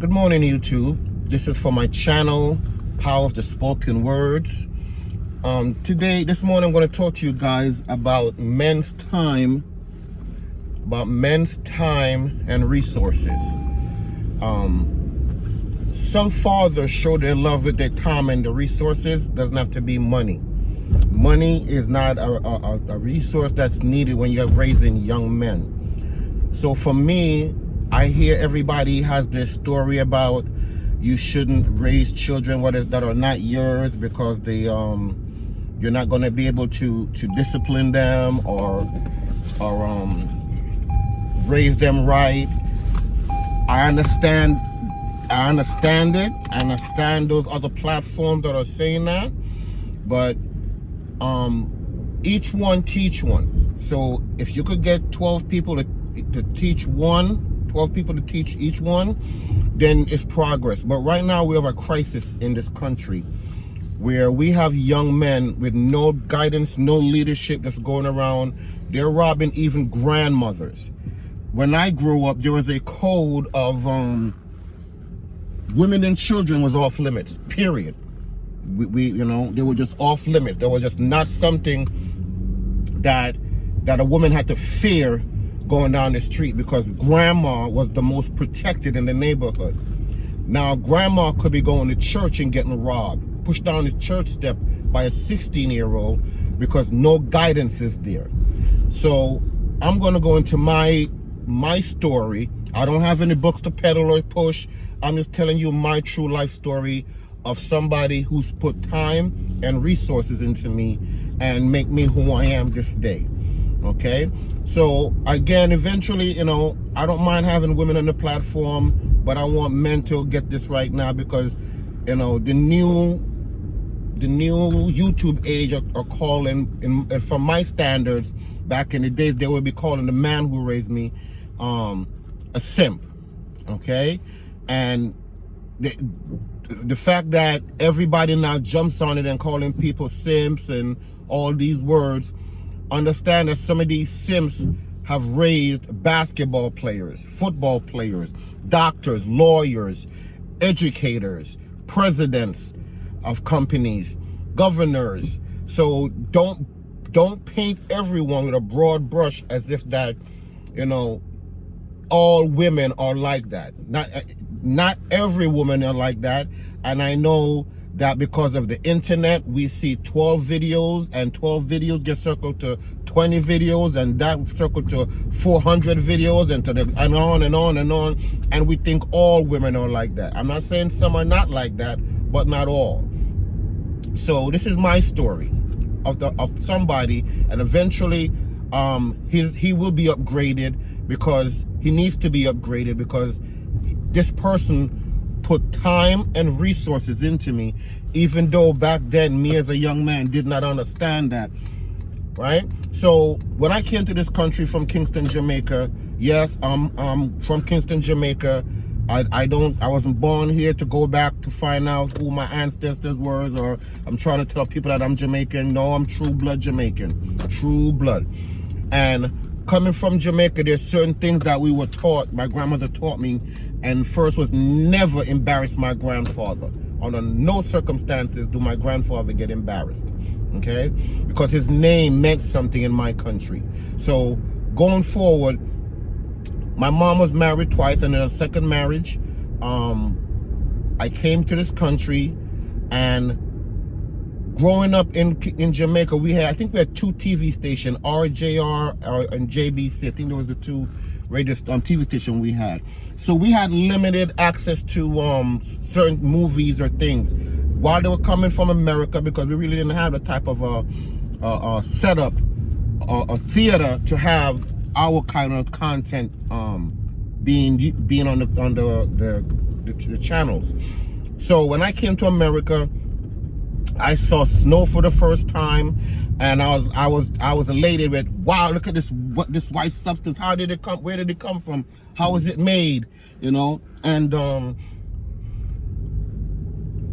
Good morning, YouTube. This is for my channel, Power of the Spoken Words. This morning, I'm going to talk to you guys about men's time and resources. Some fathers show their love with their time and the resources. Doesn't have to be money. Money is not a resource that's needed when you're raising young men. So for me, I hear everybody has this story about you shouldn't raise children that are not yours because you're not going to be able to discipline them or raise them right. I understand it. I understand those other platforms that are saying that, but each one teach one. So if you could get 12 people to teach 12 people to teach each one, then it's progress. But right now we have a crisis in this country where we have young men with no guidance, no leadership that's going around. They're robbing even grandmothers. When I grew up, there was a code of women and children was off limits, period. They were just off limits. They were just not something that a woman had to fear going down the street, because grandma was the most protected in the neighborhood. Now grandma could be going to church and getting robbed, pushed down the church step by a 16-year-old because no guidance is there. So I'm going to go into my story. I don't have any books to peddle or push. I'm just telling you my true life story of somebody who's put time and resources into me and make me who I am this day. Okay, so again, eventually, I don't mind having women on the platform, but I want men to get this right now, because the new YouTube age are calling, and from my standards back in the days, they would be calling the man who raised me a simp. Okay, and the fact that everybody now jumps on it and calling people simps and all these words, understand that some of these simps have raised basketball players, football players, doctors, lawyers, educators, presidents of companies, governors. So don't paint everyone with a broad brush as if that, all women are like that. Not every woman are like that. And I know that because of the internet, we see 12 videos, and 12 videos get circled to 20 videos, and that circled to 400 videos, and on and on and on. And we think all women are like that. I'm not saying some are not like that, but not all. So this is my story of somebody, and eventually he will be upgraded, because he needs to be upgraded, because this person put time and resources into me, even though back then me as a young man did not understand that, right? So when I came to this country from Kingston, Jamaica, yes, I'm from Kingston, Jamaica. I wasn't born here to go back to find out who my ancestors were, or I'm trying to tell people that I'm Jamaican. No, I'm true blood Jamaican, true blood. And coming from Jamaica, there's certain things that we were taught, my grandmother taught me, and first was never embarrass my grandfather. Under no circumstances do my grandfather get embarrassed, okay? Because his name meant something in my country. So going forward, my mom was married twice, and in a second marriage, I came to this country, and growing up in Jamaica, I think we had two TV stations, RJR and JBC. I think there was the two radio TV station we had. So we had limited access to certain movies or things while they were coming from America, because we really didn't have the type of a setup, a theater to have our kind of content being on the channels. So when I came to America, I saw snow for the first time, and I was elated with, wow, look at this white substance. How did it come? Where did it come from? How is it made? And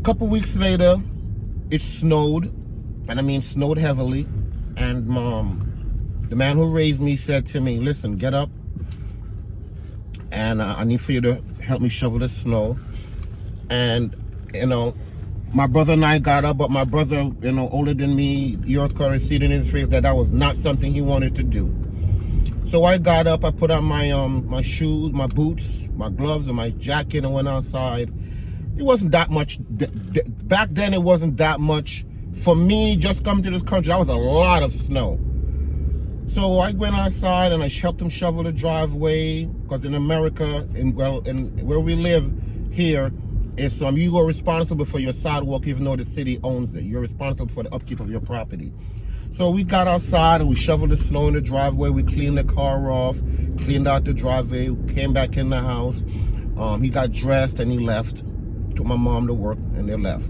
couple weeks later, it snowed, and I mean snowed heavily, and the man who raised me said to me, listen, get up, and I need for you to helped me shovel the snow. And, you know, my brother and I got up, but my brother, you know, older than me, your could see it in his face that was not something he wanted to do. So I got up, I put on my my shoes, my boots, my gloves, and my jacket, and went outside. It wasn't that much back then. It wasn't that much for me. Just coming to this country, that was a lot of snow. So I went outside and I helped him shovel the driveway, because in America, in where we live here, it's you are responsible for your sidewalk, even though the city owns it. You're responsible for the upkeep of your property. So we got outside and we shoveled the snow in the driveway. We cleaned the car off, cleaned out the driveway, came back in the house. He got dressed and he left. Took my mom to work and they left.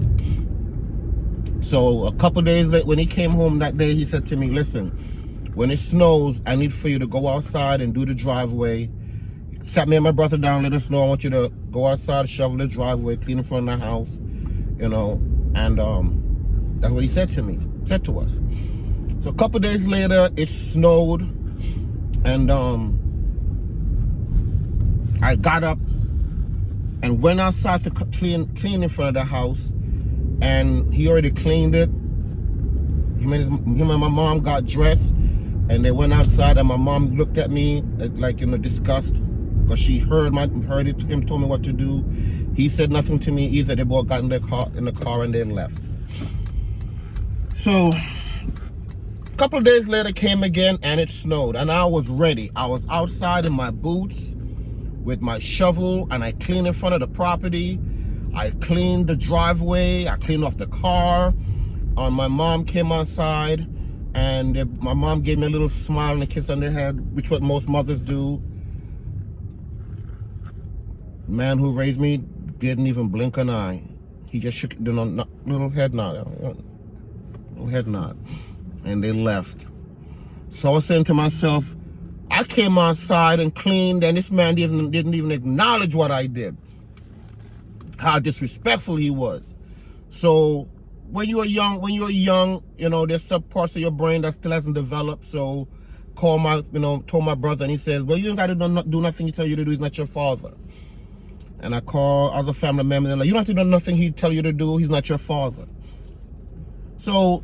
So a couple days later, when he came home that day, he said to me, listen, when it snows, I need for you to go outside and do the driveway. Sat me and my brother down, let us know. I want you to go outside, shovel the driveway, clean in front of the house, you know. And that's what he said to me, said to us. So a couple days later, it snowed, and I got up and went outside to clean in front of the house, and he already cleaned it. Him and my mom got dressed, and they went outside, and my mom looked at me like in a disgust, because she heard it. Him told me what to do. He said nothing to me either. They both got in the car and they left. So a couple of days later came again, and it snowed, and I was ready. I was outside in my boots with my shovel, and I cleaned in front of the property. I cleaned the driveway. I cleaned off the car. My mom came outside, and my mom gave me a little smile and a kiss on the head, which what most mothers do. Man who raised me didn't even blink an eye. He just shook the little head nod, and they left. So I was saying to myself, I came outside and cleaned, and this man didn't even acknowledge what I did. How disrespectful he was. So when you're young, you know, there's some parts of your brain that still hasn't developed. So told my brother, and he says, well, you ain't got to do nothing he tell you to do. He's not your father. And I call other family members, and like, you don't have to do nothing he tell you to do. He's not your father. So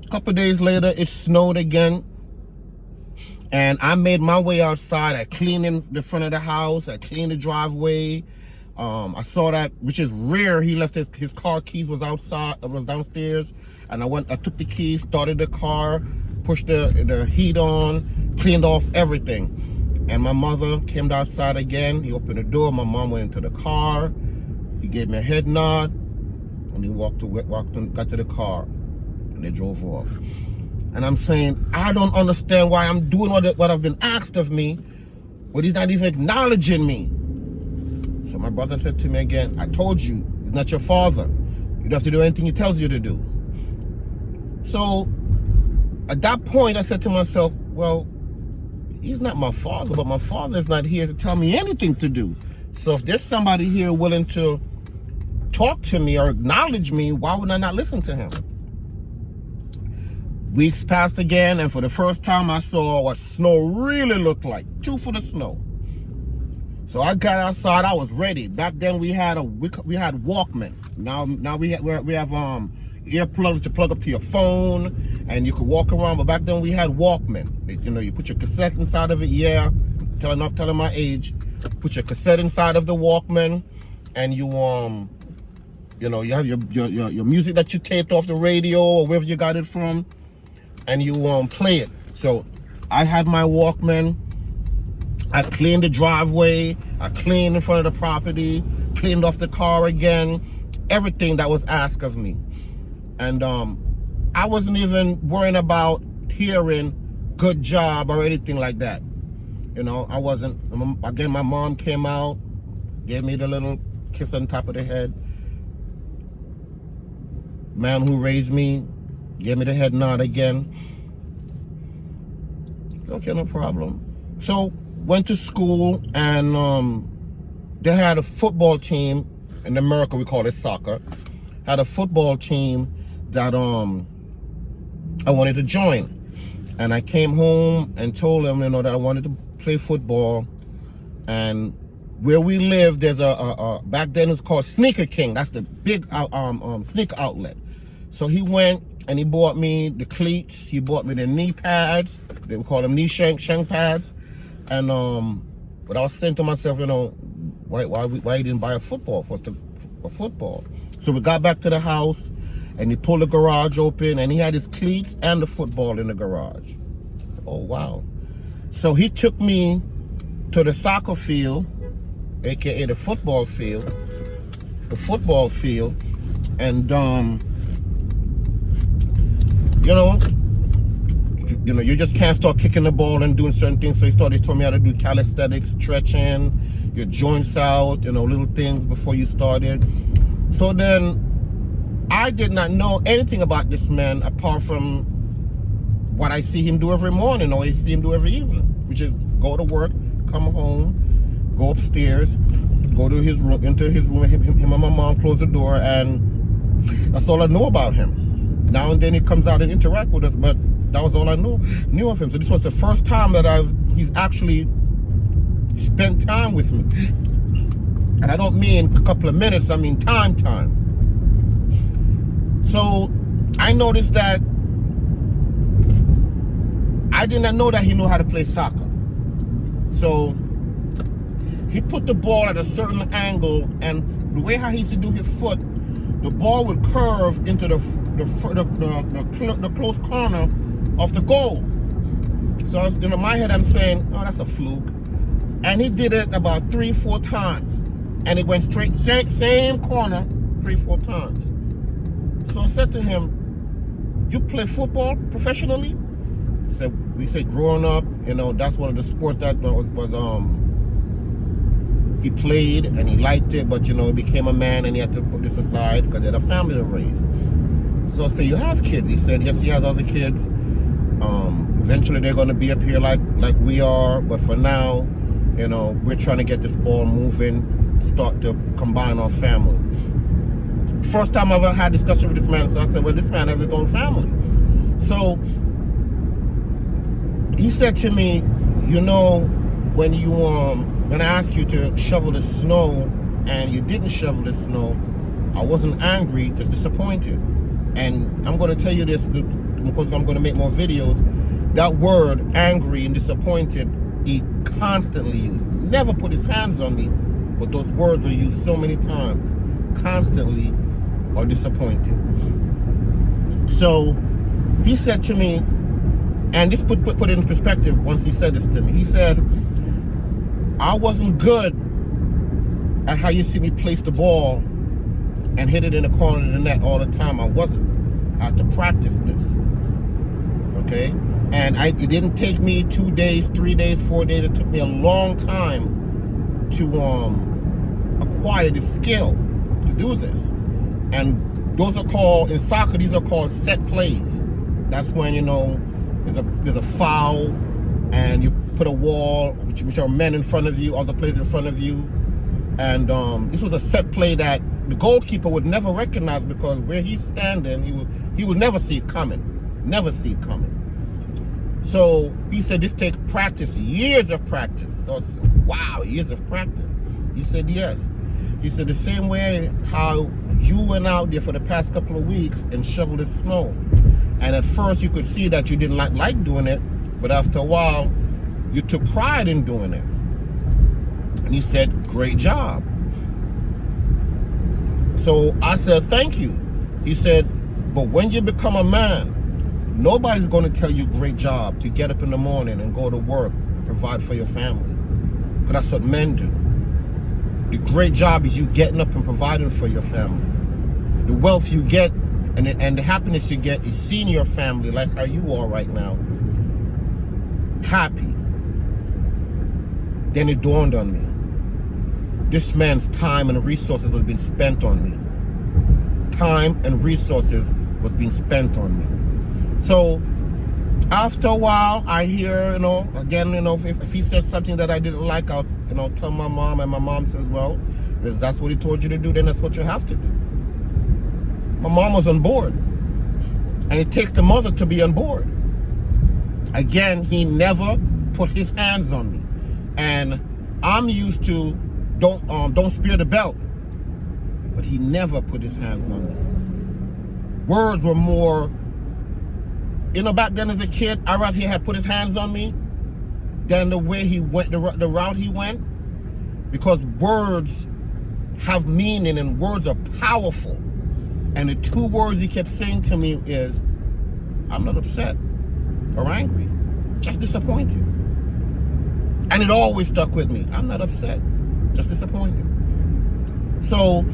a couple of days later, it snowed again. And I made my way outside. I cleaned in the front of the house. I cleaned the driveway. I saw that, which is rare. He left his car keys was downstairs. And I took the keys, started the car, pushed the heat on, cleaned off everything. And my mother came outside again. He opened the door. My mom went into the car. He gave me a head nod, and he got to the car, and they drove off. And I'm saying, I don't understand why I'm doing what I've been asked of me, but he's not even acknowledging me. So my brother said to me again, I told you, he's not your father. You don't have to do anything he tells you to do. So at that point, I said to myself, well, he's not my father, but my father is not here to tell me anything to do. So if there's somebody here willing to talk to me or acknowledge me, why would I not listen to him? Weeks passed again, and for the first time I saw what snow really looked like. 2 foot of snow. So I got outside, I was ready. Back then we had Walkman. Now we have earplugs to plug up to your phone, and you could walk around. But back then we had Walkman. You know, you put your cassette inside of it. Yeah, telling my age. Put your cassette inside of the Walkman, and you have your music that you taped off the radio or wherever you got it from, and you play it. So I had my Walkman. I cleaned the driveway. I cleaned in front of the property. Cleaned off the car again. Everything that was asked of me. And I wasn't even worrying about hearing good job or anything like that. You know, I wasn't. Again, my mom came out, gave me the little kiss on top of the head. Man who raised me gave me the head nod again. Okay, no problem. So went to school, and they had a football team. In America, we call it soccer. Had a football team that I wanted to join. And I came home and told them, that I wanted to play football. And where we live, there's back then it's called Sneaker King. That's the big sneaker outlet. So he went and he bought me the cleats. He bought me the knee pads. They would call them knee shank pads. And but I was saying to myself, you know, why you didn't buy a football for a football? So we got back to the house and he pulled the garage open and he had his cleats and the football in the garage. Said, oh wow. So he took me to the soccer field, aka the football field, and you know, you just can't start kicking the ball and doing certain things. So he told me how to do calisthenics, stretching, your joints out, you know, little things before you started. So then I did not know anything about this man apart from what I see him do every morning or I see him do every evening, which is go to work, come home, go upstairs, go to his room, into his room, him and my mom close the door, and that's all I know about him. Now and then he comes out and interact with us, but that was all I knew of him. So this was the first time that he's actually spent time with me. And I don't mean a couple of minutes, I mean time. So I noticed that I did not know that he knew how to play soccer. So he put the ball at a certain angle, and the way how he used to do his foot, the ball would curve into the close corner of the goal. So in my head, I'm saying, oh, that's a fluke. And he did it about 3-4 times. And it went straight, same corner, 3-4 times. So I said to him, you play football professionally? We said growing up, you know, that's one of the sports that he played and he liked it, but you know, he became a man and he had to put this aside because he had a family to raise. So I said, you have kids? He said, yes, he has other kids. Eventually they're going to be up here like we are, but for now, you know, we're trying to get this ball moving, start to combine our family. First time I ever had discussion with this man, so I said, well, this man has his own family. So he said to me, you know, when I asked you to shovel the snow and you didn't shovel the snow, I wasn't angry, just disappointed. And I'm going to tell you this because I'm going to make more videos. That word, angry and disappointed, he constantly used. Never put his hands on me, but those words were used so many times. Constantly or disappointed. So he said to me, and this put it in perspective once he said this to me. He said, I wasn't good at how you see me place the ball and hit it in the corner of the net all the time. I wasn't. I had to practice this. Okay? And it didn't take me 2 days, 3 days, 4 days. It took me a long time to acquire the skill to do this. And those are called, in soccer, these are called set plays. That's when, you know, there's a foul and you put a wall, which are men in front of you, other players in front of you. And this was a set play that the goalkeeper would never recognize because where he's standing, he will never see it coming. Never see it coming. So he said this takes practice, years of practice. So I said, wow, years of practice. He said yes. He said the same way how you went out there for the past couple of weeks and shoveled the snow. And at first you could see that you didn't like doing it, but after a while, you took pride in doing it. And he said, great job. So I said, thank you. He said, but when you become a man, nobody's going to tell you great job to get up in the morning and go to work, provide for your family. Because that's what men do. The great job is you getting up and providing for your family. The wealth you get and the happiness you get is seeing your family like how you are right now, happy. Then it dawned on me. This man's time and resources was being spent on me. Time and resources was being spent on me. So after a while, I hear, you know, again, you know, if he says something that I didn't like, I'll, you know, tell my mom, and my mom says, well, if that's what he told you to do, then that's what you have to do. My mom was on board. And it takes the mother to be on board. Again, he never put his hands on me. And I'm used to don't spear the belt. But he never put his hands on me. Words were more, back then as a kid, I'd rather he had put his hands on me than the way he went, the route he went. Because words have meaning and words are powerful. And the two words he kept saying to me is, I'm not upset or angry, just disappointed. And it always stuck with me. I'm not upset, just disappointed. So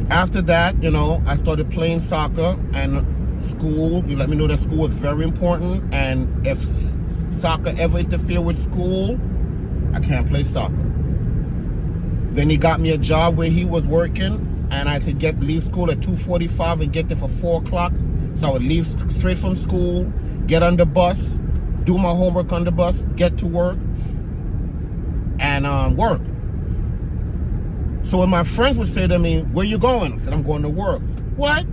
after that, I started playing soccer, and school, you let me know that school was very important. And if soccer ever interfere with school, I can't play soccer. Then he got me a job where he was working, and I had to leave school at 2:45 and get there for 4 o'clock. So I would leave straight from school, get on the bus, do my homework on the bus, get to work, and work. So when my friends would say to me, where you going? I said, I'm going to work. What?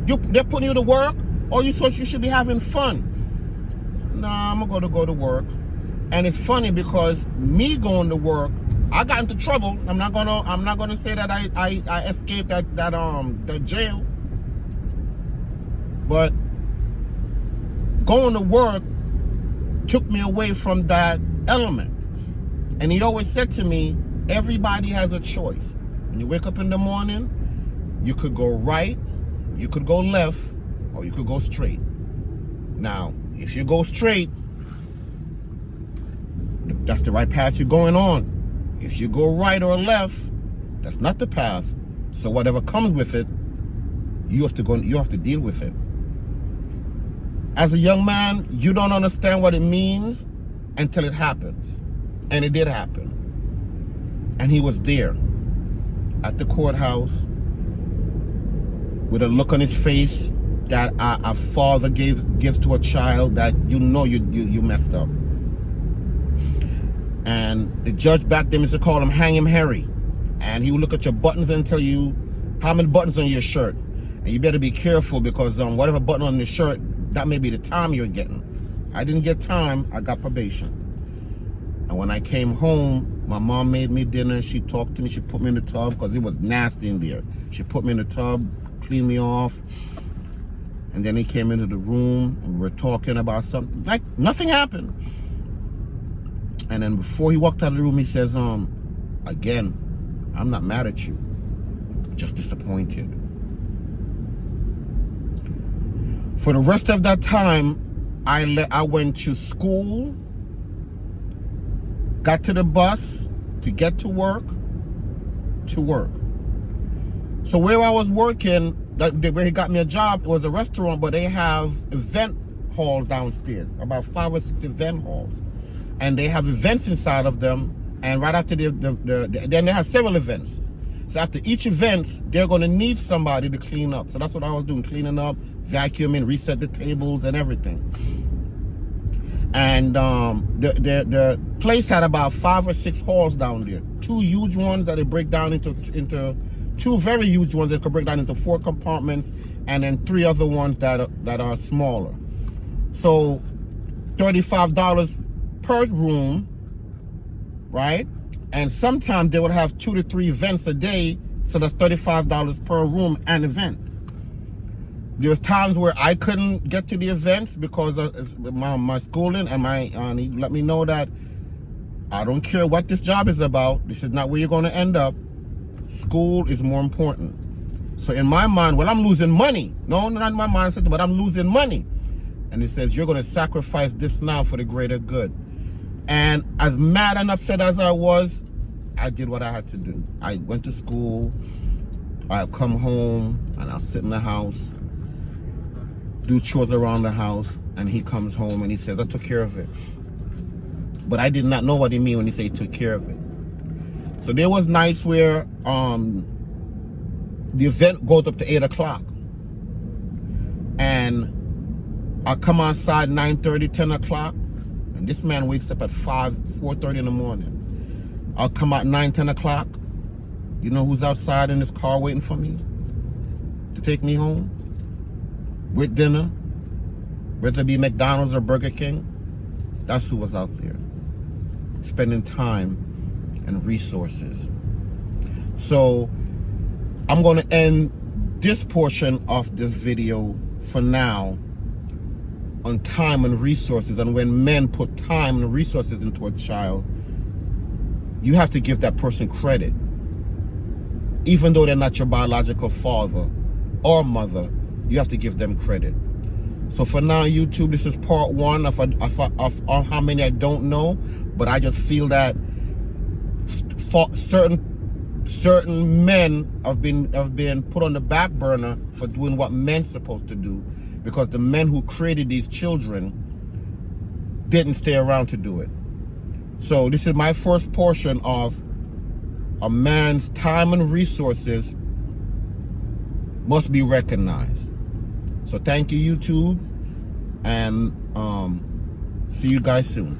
They're putting you to work? Or you thought you should be having fun? I said, nah, I'm going to go to work. And it's funny because me going to work, I got into trouble. I'm not gonna say that I escaped that jail. But going to work took me away from that element. And he always said to me, everybody has a choice. When you wake up in the morning, you could go right, you could go left, or you could go straight. Now, if you go straight, that's the right path you're going on. If you go right or left, that's not the path. So whatever comes with it, you have to deal with it. As a young man, you don't understand what it means until it happens. And it did happen. And he was there at the courthouse with a look on his face that a father gives to a child that you messed up. And the judge back then used to call him Hang Him Harry. And he would look at your buttons and tell you how many buttons on your shirt. And you better be careful because whatever button on the shirt, that may be the time you're getting. I didn't get time, I got probation. And when I came home, my mom made me dinner. She talked to me, she put me in the tub because it was nasty in there. She put me in the tub, cleaned me off. And then he came into the room and we were talking about something. Like nothing happened. And then before he walked out of the room, he says, again, I'm not mad at you, just disappointed. For the rest of that time, I went to school, got to the bus to get to work. So where I was working, where he got me a job, it was a restaurant, but they have event halls downstairs, about 5 or 6 event halls. And they have events inside of them, and right after then they have several events. So after each event, they're going to need somebody to clean up. So that's what I was doing, cleaning up, vacuuming, reset the tables and everything. And the place had about 5 or 6 halls down there. 2 huge ones that they break down into 2 very huge ones that could break down into 4 compartments, and then 3 other ones that are smaller. So $35 per room, right? And sometimes they would have 2 to 3 events a day, so that's $35 per room and event. There was times where I couldn't get to the events because of my schooling, and he let me know that I don't care what this job is about. This is not where you're going to end up. School is more important. So in my mind, well, I'm losing money. No, not in my mind, but I'm losing money. And he says, you're going to sacrifice this now for the greater good. And as mad and upset as I was, I did what I had to do. I went to school, I'll come home, and I'll sit in the house, do chores around the house, and he comes home and he says, I took care of it. But I did not know what he mean when he said he took care of it. So there was nights where the event goes up to 8 o'clock. And I come outside 9:30, 10 o'clock. And this man wakes up at 4:30 in the morning. I'll come out 9, 10 o'clock. You know who's outside in his car waiting for me to take me home with dinner, whether it be McDonald's or Burger King? That's who was out there. spending time and resources. So I'm going to end this portion of this video for now on time and resources. And when men put time and resources into a child, you have to give that person credit. Even though they're not your biological father or mother, you have to give them credit. So for now, YouTube, this is part one of how many I don't know, but I just feel that for certain men have been put on the back burner for doing what men's supposed to do, because the men who created these children didn't stay around to do it. So this is my first portion of a man's time and resources must be recognized. So thank you, YouTube, and see you guys soon.